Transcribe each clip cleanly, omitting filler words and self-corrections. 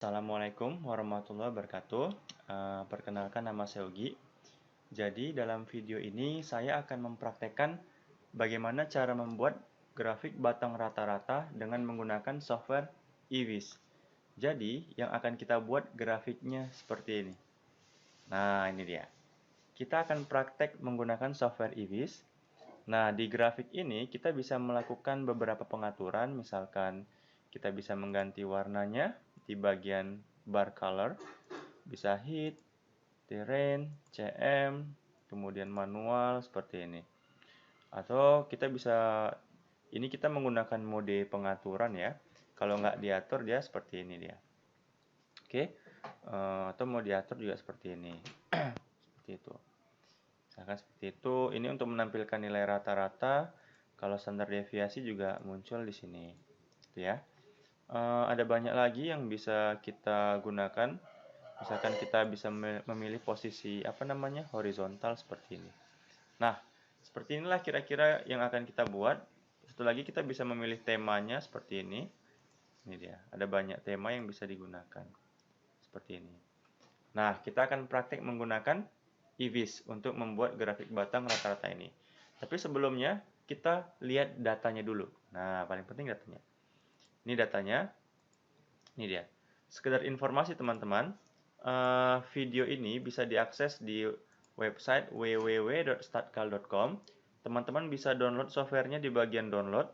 Assalamualaikum warahmatullahi wabarakatuh. Perkenalkan nama saya Ugi. Jadi dalam video ini saya akan mempraktekkan bagaimana cara membuat grafik batang rata-rata dengan menggunakan software eWiz. Jadi yang akan kita buat grafiknya seperti ini. Nah, ini dia. Kita akan praktek menggunakan software eWiz. Nah, di grafik ini kita bisa melakukan beberapa pengaturan, misalkan kita bisa mengganti warnanya di bagian bar color, bisa hit, terrain, CM, kemudian manual seperti ini. Atau kita bisa, ini kita menggunakan mode pengaturan ya. Kalau nggak diatur dia seperti ini dia. Oke, atau mau diatur juga seperti ini. Seperti itu. Misalkan seperti itu, ini untuk menampilkan nilai rata-rata. Kalau standar deviasi juga muncul di sini, gitu ya. Ada banyak lagi yang bisa kita gunakan. Misalkan kita bisa memilih posisi horizontal seperti ini. Nah, seperti inilah kira-kira yang akan kita buat. Satu lagi kita bisa memilih temanya seperti ini. Ini dia, ada banyak tema yang bisa digunakan. Seperti ini. Nah, kita akan praktik menggunakan eWiz untuk membuat grafik batang rata-rata ini. Tapi sebelumnya, kita lihat datanya dulu. Nah, paling penting datanya. Ini datanya. Ini dia. Sekedar informasi teman-teman, video ini bisa diakses di website www.startkal.com. Teman-teman bisa download softwarenya di bagian download.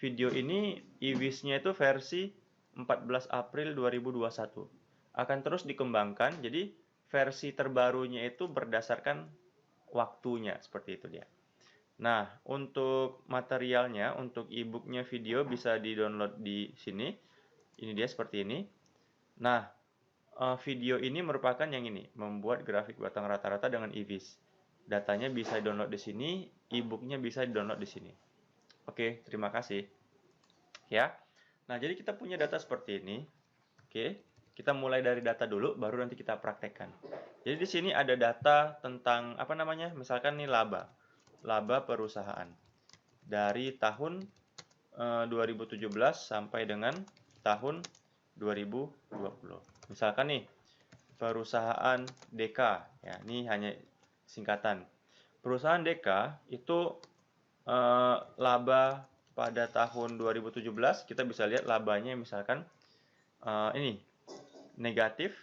Video ini eWiz-nya itu versi 14 April 2021. Akan terus dikembangkan, jadi versi terbarunya itu berdasarkan waktunya, seperti itu dia. Nah, untuk materialnya, untuk e-booknya video bisa di-download di sini. Ini dia seperti ini. Nah, video ini merupakan yang ini, membuat grafik batang rata-rata dengan eWiz. Datanya bisa di-download di sini, e-booknya bisa di-download di sini. Oke, terima kasih. Ya. Nah, jadi kita punya data seperti ini. Oke, kita mulai dari data dulu, baru nanti kita praktekkan. Jadi di sini ada data tentang misalkan nih laba perusahaan dari tahun 2017 sampai dengan tahun 2020. Misalkan nih perusahaan DK, ya ini hanya singkatan. Perusahaan DK itu laba pada tahun 2017 kita bisa lihat labanya misalkan ini negatif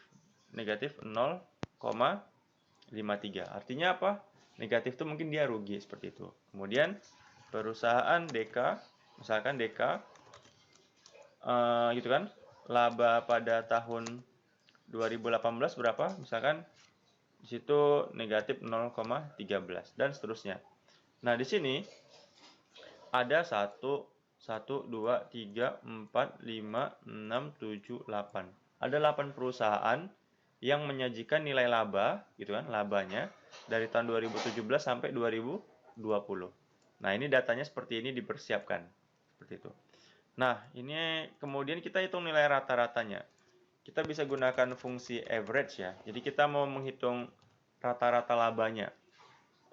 0,53. Artinya apa? Negatif itu mungkin dia rugi seperti itu. Kemudian perusahaan DK, misalkan DK gitu kan, laba pada tahun 2018 berapa? Misalkan di situ negatif 0,13 dan seterusnya. Nah, di sini ada 1, 2, 3, 4, 5, 6, 7, 8. Ada 8 perusahaan yang menyajikan nilai laba, gitu kan, labanya dari tahun 2017 sampai 2020. Nah, ini datanya seperti ini dipersiapkan. Seperti itu. Nah, ini kemudian kita hitung nilai rata-ratanya. Kita bisa gunakan fungsi average ya. Jadi kita mau menghitung rata-rata labanya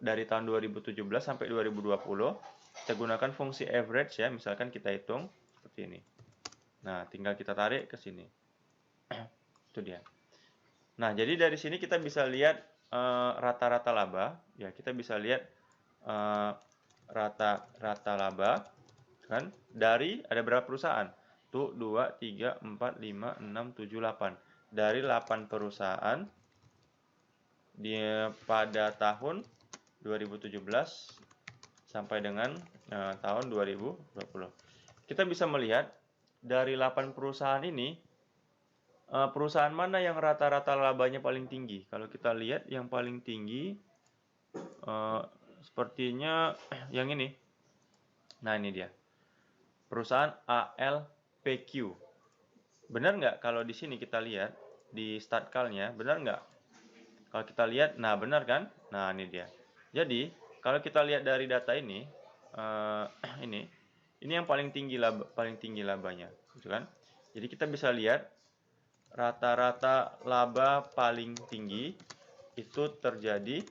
dari tahun 2017 sampai 2020. Kita gunakan fungsi average ya. Misalkan kita hitung seperti ini. Nah, tinggal kita tarik ke sini. Itu dia. Nah, jadi dari sini kita bisa lihat rata-rata laba. Ya, kita bisa lihat rata-rata laba kan dari ada berapa perusahaan? Tuh 2, 3, 4, 5, 6, 7, 8. Dari 8 perusahaan pada tahun 2017 sampai dengan tahun 2020. Kita bisa melihat dari 8 perusahaan ini perusahaan mana yang rata-rata labanya paling tinggi? Kalau kita lihat yang paling tinggi sepertinya yang ini. Nah, ini dia. Perusahaan ALPQ. Benar nggak kalau di sini kita lihat di start call-nya, benar nggak? Kalau kita lihat, nah benar kan? Nah, ini dia. Jadi, kalau kita lihat dari data ini, ini yang paling tinggi labanya, gitu kan? Jadi kita bisa lihat rata-rata laba paling tinggi itu terjadi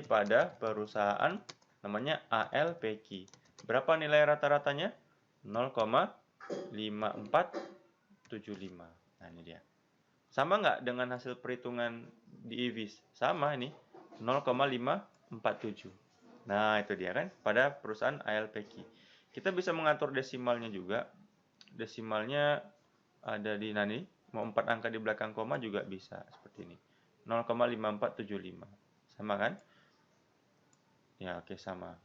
pada perusahaan namanya ALPQ. Berapa nilai rata-ratanya? 0,5475. Nah, ini dia. Sama nggak dengan hasil perhitungan di IVIS? Sama ini, 0,547. Nah, itu dia kan, pada perusahaan ALPQ. Kita bisa mengatur desimalnya juga. Desimalnya ada di nani, mau 4 angka di belakang koma juga bisa, seperti ini. 0,5475. Sama kan? Ya, oke, sama.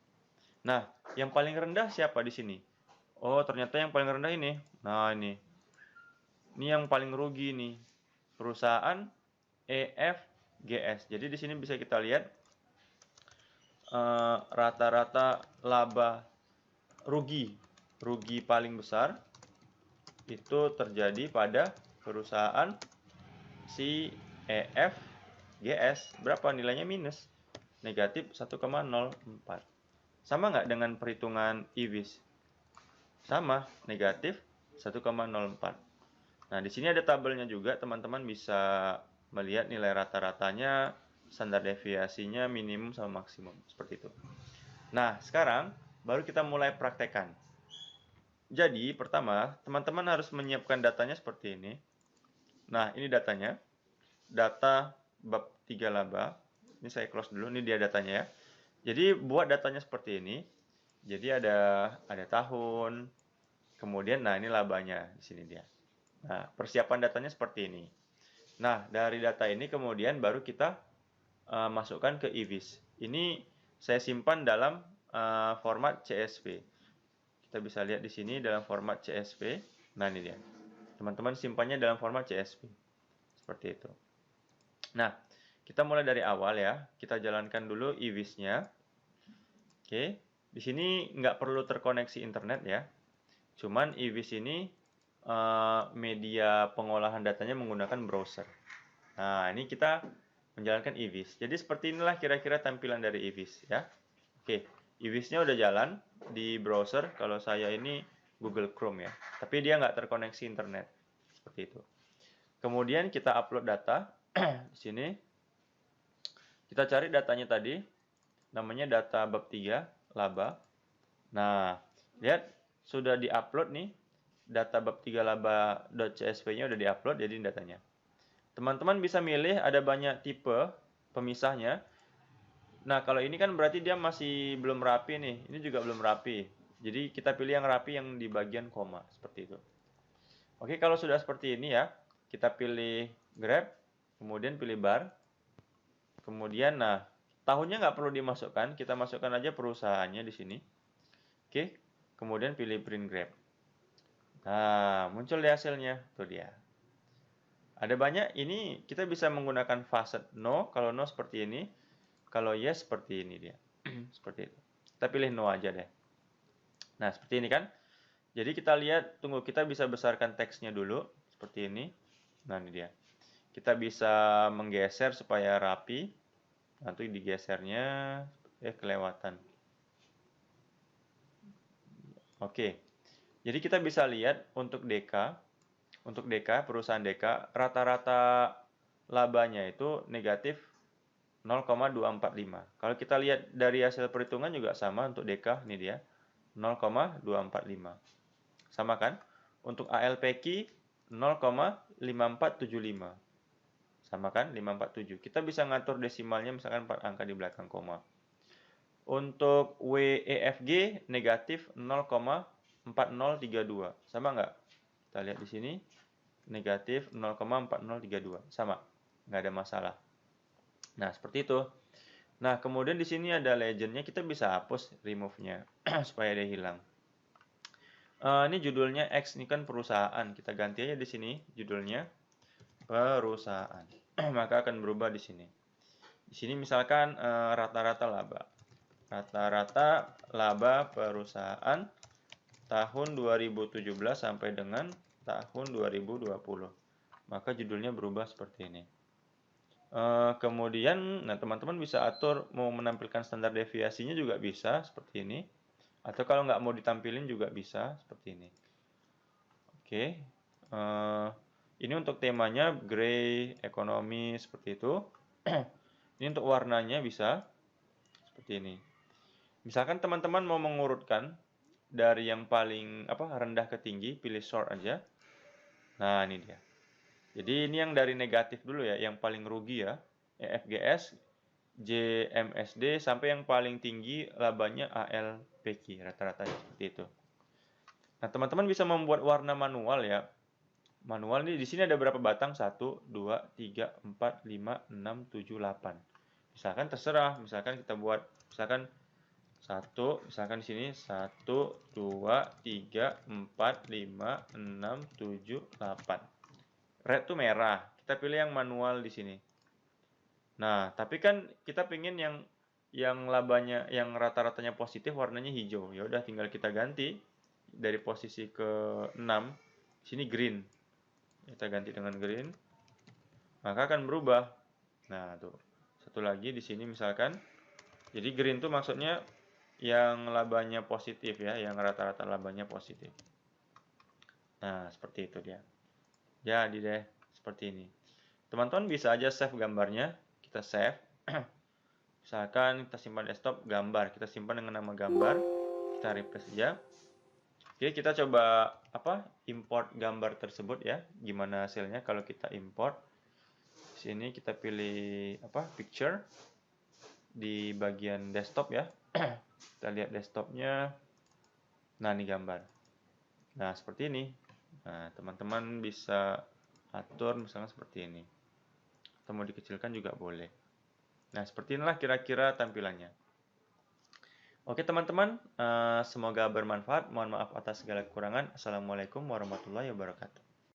Nah, yang paling rendah siapa di sini? Oh, ternyata yang paling rendah ini. Nah, ini. Ini yang paling rugi nih. Perusahaan EFGS. Jadi di sini bisa kita lihat rata-rata laba rugi paling besar itu terjadi pada perusahaan si EFGS. Berapa nilainya? Minus, negatif 1,04. Sama nggak dengan perhitungan IWIS? Sama, negatif 1,04. Nah, di sini ada tabelnya juga, teman-teman bisa melihat nilai rata-ratanya, standar deviasinya, minimum sama maksimum, seperti itu. Nah, sekarang baru kita mulai praktekkan. Jadi, pertama, teman-teman harus menyiapkan datanya seperti ini. Nah, ini datanya. Data bab 3 laba. Ini saya close dulu, ini dia datanya ya. Jadi, buat datanya seperti ini. Jadi ada tahun, kemudian nah ini labanya di sini dia. Nah, persiapan datanya seperti ini. Nah, dari data ini kemudian baru kita masukkan ke IVIS. Ini saya simpan dalam format CSV. Kita bisa lihat di sini dalam format CSV. Nah, ini dia. Teman-teman simpannya dalam format CSV. Seperti itu. Nah, kita mulai dari awal ya. Kita jalankan dulu IVIS-nya. Oke, di sini nggak perlu terkoneksi internet ya. Cuman IVIS ini media pengolahan datanya menggunakan browser. Nah, ini kita menjalankan IVIS. Jadi seperti inilah kira-kira tampilan dari IVIS ya. Oke, IVIS-nya udah jalan di browser. Kalau saya ini Google Chrome ya. Tapi dia nggak terkoneksi internet. Seperti itu. Kemudian kita upload data di sini. Kita cari datanya tadi. Namanya data bab 3 laba. Nah, lihat sudah diupload nih. Data bab 3 laba.csv-nya udah diupload, jadi ini datanya. Teman-teman bisa milih, ada banyak tipe pemisahnya. Nah, kalau ini kan berarti dia masih belum rapi nih. Ini juga belum rapi. Jadi kita pilih yang rapi yang di bagian koma, seperti itu. Oke, kalau sudah seperti ini ya, kita pilih grab, kemudian pilih bar. Kemudian, nah, tahunnya nggak perlu dimasukkan, kita masukkan aja perusahaannya di sini. Oke, kemudian pilih print grab. Nah, muncul di hasilnya, tuh dia. Ada banyak, ini kita bisa menggunakan facet no, kalau no seperti ini, kalau yes seperti ini dia. Seperti itu. Kita pilih no aja deh. Nah, seperti ini kan. Jadi kita lihat, tunggu, kita bisa besarkan teksnya dulu, seperti ini. Nah, ini dia. Kita bisa menggeser supaya rapi. Nanti digesernya, kelewatan. Oke. Jadi kita bisa lihat untuk DK, perusahaan DK, rata-rata labanya itu negatif 0,245. Kalau kita lihat dari hasil perhitungan juga sama untuk DK, ini dia, 0,245. Sama kan? Untuk ALPQ 0,5475. Sama kan? 547. Kita bisa ngatur desimalnya misalkan 4 angka di belakang koma. Untuk WEFG negatif 0,4032. Sama nggak? Kita lihat di sini. Negatif 0,4032. Sama. Nggak ada masalah. Nah, seperti itu. Nah, kemudian di sini ada legendnya. Kita bisa hapus remove-nya. supaya dia hilang. Ini judulnya X. Ini kan perusahaan. Kita ganti aja di sini judulnya. Perusahaan. Maka akan berubah di sini. Di sini misalkan rata-rata laba. Rata-rata laba perusahaan tahun 2017 sampai dengan tahun 2020. Maka judulnya berubah seperti ini. Kemudian, nah teman-teman bisa atur mau menampilkan standar deviasinya juga bisa seperti ini. Atau kalau nggak mau ditampilin juga bisa seperti ini. Oke. Ini untuk temanya gray, ekonomi, seperti itu. Ini untuk warnanya bisa seperti ini. Misalkan teman-teman mau mengurutkan dari yang paling rendah ke tinggi, pilih sort aja. Nah, ini dia. Jadi ini yang dari negatif dulu ya, yang paling rugi ya, EFGS, JMSD, sampai yang paling tinggi labanya ALPQ, rata-ratanya seperti itu. Nah, teman-teman bisa membuat warna manual ya. Manual nih di sini ada berapa batang? 1, 2, 3, 4, 5, 6, 7, 8. Misalkan terserah, misalkan kita buat misalkan misalkan di sini 1, 2, 3, 4, 5, 6, 7, 8. Red tuh merah. Kita pilih yang manual di sini. Nah, tapi kan kita pingin yang labanya yang rata-ratanya positif warnanya hijau. Ya udah tinggal kita ganti dari posisi ke 6 sini green. Kita ganti dengan green, maka akan berubah. Nah, tuh. Satu lagi di sini misalkan. Jadi green tuh maksudnya yang labanya positif ya, yang rata-rata labanya positif. Nah, seperti itu dia. Jadi deh, seperti ini. Teman-teman bisa aja save gambarnya. Kita save. Misalkan kita simpan desktop gambar, kita simpan dengan nama gambar. Kita refresh saja. Oke, kita coba import gambar tersebut ya. Gimana hasilnya kalau kita import? Sini kita pilih picture di bagian desktop ya. Kita lihat desktopnya. Nah, ini gambar. Nah, seperti ini. Nah, teman-teman bisa atur misalnya seperti ini. Atau mau dikecilkan juga boleh. Nah, seperti inilah kira-kira tampilannya. Oke teman-teman, semoga bermanfaat. Mohon maaf atas segala kekurangan. Assalamualaikum warahmatullahi wabarakatuh.